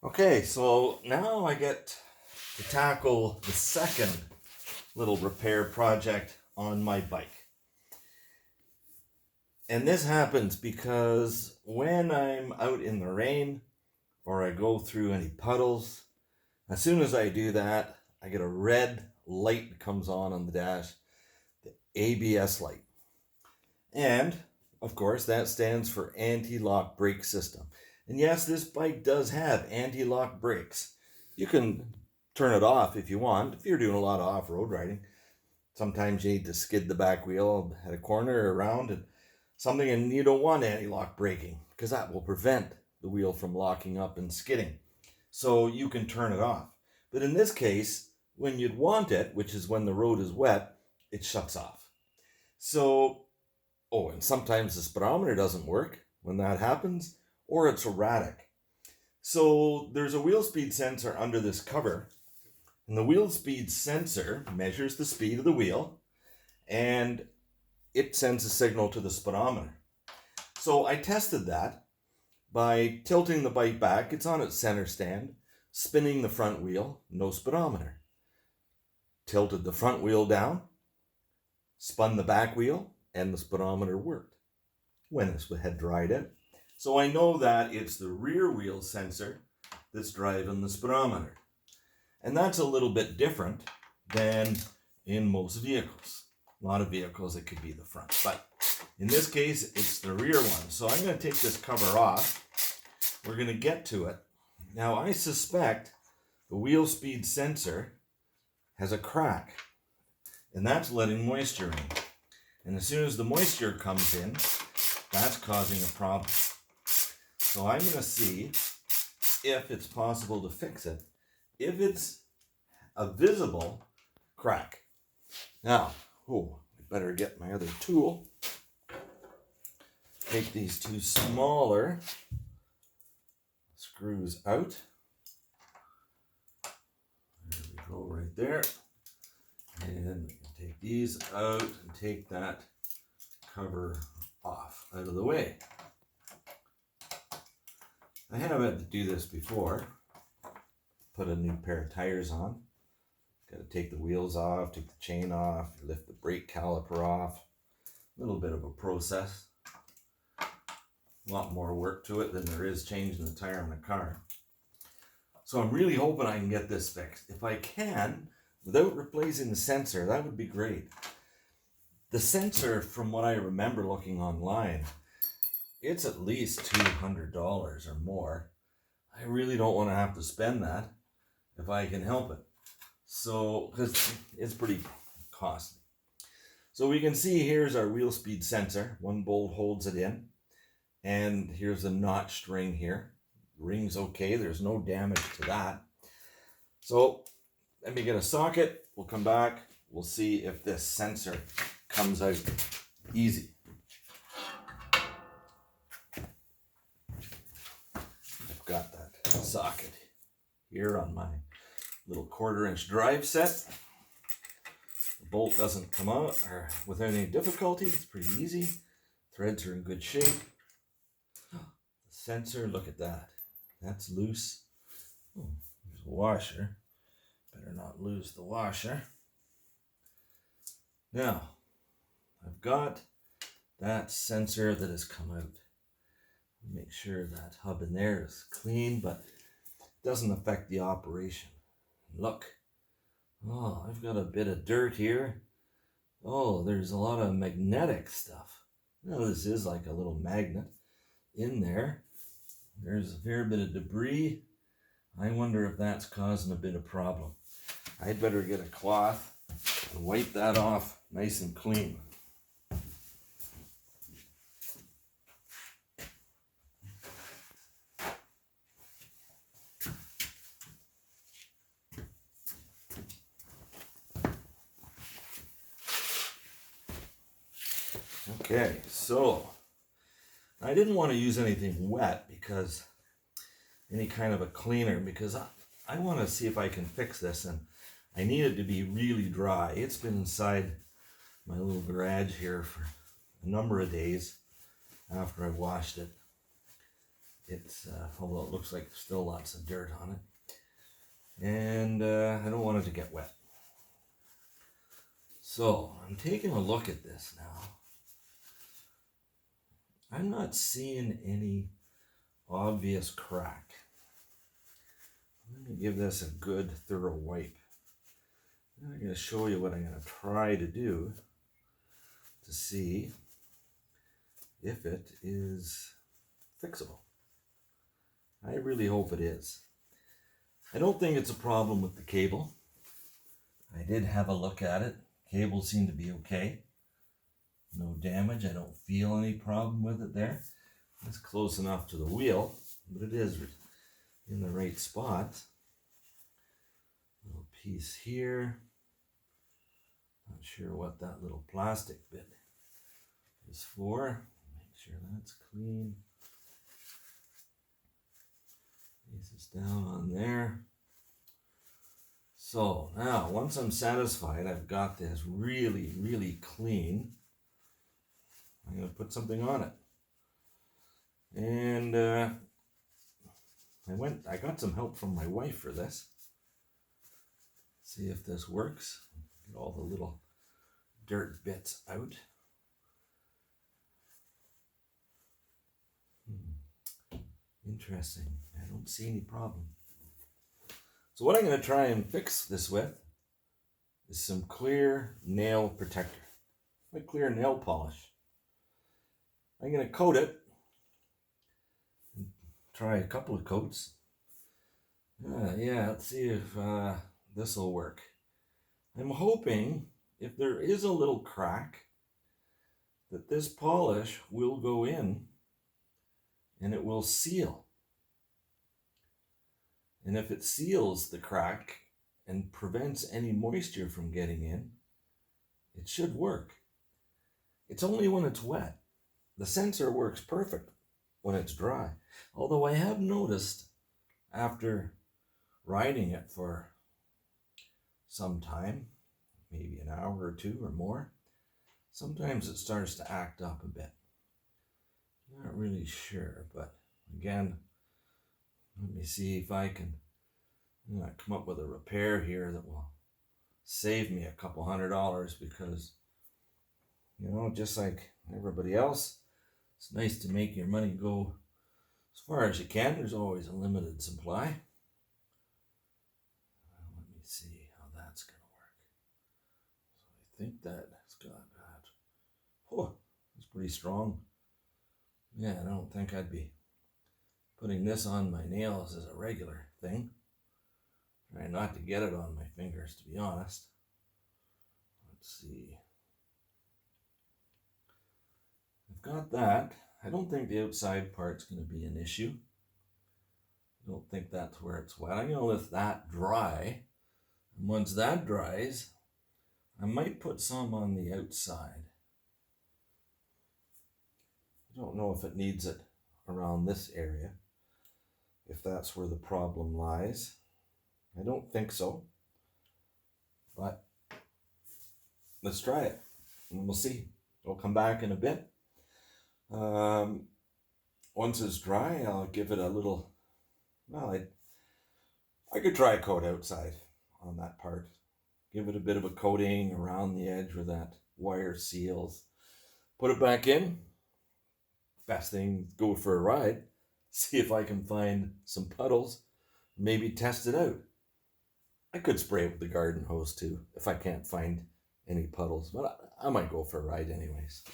Okay, so now I get to tackle the second little repair project on my bike. And this happens because when I'm out in the rain or I go through any puddles, as soon as I do that, I get a red light that comes on the dash, the ABS light. And of course, that stands for anti-lock brake system. And yes, this bike does have anti-lock brakes. You can turn it off if you want, if you're doing a lot of off-road riding. Sometimes you need to skid the back wheel at a corner or around and something, and you don't want anti-lock braking because that will prevent the wheel from locking up and skidding. So you can turn it off. But in this case, when you'd want it, which is when the road is wet, it shuts off. So, and sometimes the speedometer doesn't work when that happens, or it's erratic. So there's a wheel speed sensor under this cover, and the wheel speed sensor measures the speed of the wheel, and it sends a signal to the speedometer. So I tested that by tilting the bike back. It's on its center stand, spinning the front wheel, no speedometer. Tilted the front wheel down, spun the back wheel, and the speedometer worked when it had dried in. So I know that it's the rear wheel sensor that's driving the speedometer. And that's a little bit different than in most vehicles. A lot of vehicles, it could be the front. But in this case, it's the rear one. So I'm going to take this cover off. We're going to get to it. Now, I suspect the wheel speed sensor has a crack. And that's letting moisture in. And as soon as the moisture comes in, that's causing a problem. So I'm going to see if it's possible to fix it, if it's a visible crack. Now, I better get my other tool. Take these two smaller screws out. There we go, right there. And we can take these out and take that cover off, out of the way. I have had to do this before. Put a new pair of tires on. Got to take the wheels off, take the chain off, lift the brake caliper off. A little bit of a process. A lot more work to it than there is changing the tire on the car. So I'm really hoping I can get this fixed. If I can, without replacing the sensor, that would be great. The sensor, from what I remember looking online, it's at least $200 or more. I really don't want to have to spend that if I can help it. So, because it's pretty costly. So we can see here's our wheel speed sensor. One bolt holds it in. And here's a notched ring here. The ring's okay. There's no damage to that. So let me get a socket. We'll come back. We'll see if this sensor comes out easy. I've got that socket here on my little 1/4-inch drive set. The bolt doesn't come out without any difficulty. It's pretty easy. Threads are in good shape. The sensor, look at that. That's loose. There's a washer. Better not lose the washer. Now, I've got that sensor that has come out. Make sure that hub in there is clean, but it doesn't affect the operation. Look. I've got a bit of dirt here. There's a lot of magnetic stuff. Now, this is like a little magnet in there. There's a fair bit of debris. I wonder if that's causing a bit of problem. I'd better get a cloth and wipe that off nice and clean. Okay, so I didn't want to use anything wet because any kind of a cleaner, because I want to see if I can fix this, and I need it to be really dry. It's been inside my little garage here for a number of days after I washed it. It's although it looks like there's still lots of dirt on it, and I don't want it to get wet. So I'm taking a look at this now. I'm not seeing any obvious crack. Let me give this a good thorough wipe. I'm going to show you what I'm going to try to do to see if it is fixable. I really hope it is. I don't think it's a problem with the cable. I did have a look at it. Cable seemed to be okay. No damage. I don't feel any problem with it there. It's close enough to the wheel, but it is in the right spot. Little piece here. Not sure what that little plastic bit is for. Make sure that's clean. Pieces down on there. So now, once I'm satisfied I've got this really, really clean, I'm going to put something on it. And I got some help from my wife for this. See if this works. Get all the little dirt bits out. Interesting. I don't see any problem. So what I'm going to try and fix this with is some clear nail protector, like clear nail polish. I'm going to coat it, and try a couple of coats. Yeah, let's see if this will work. I'm hoping if there is a little crack that this polish will go in and it will seal. And if it seals the crack and prevents any moisture from getting in, it should work. It's only when it's wet. The sensor works perfect when it's dry. Although I have noticed after riding it for some time, maybe an hour or two or more, sometimes it starts to act up a bit. Not really sure, but again, let me see if I can come up with a repair here that will save me a couple $100, because, you know, just like everybody else, it's nice to make your money go as far as you can. There's always a limited supply. Let me see how that's going to work. So I think that's got that. Oh, it's pretty strong. Yeah, I don't think I'd be putting this on my nails as a regular thing. Try not to get it on my fingers, to be honest. Let's see. I've got that. I don't think the outside part's going to be an issue. I don't think that's where it's wet. I'm going to let that dry. And once that dries, I might put some on the outside. I don't know if it needs it around this area, if that's where the problem lies. I don't think so, but let's try it and we'll see. I'll come back in a bit. Once it's dry, I'll give it a little, well, I could try a coat outside on that part. Give it a bit of a coating around the edge where that wire seals. Put it back in. Best thing, go for a ride. See if I can find some puddles. Maybe test it out. I could spray it with the garden hose too if I can't find any puddles, but I might go for a ride anyways.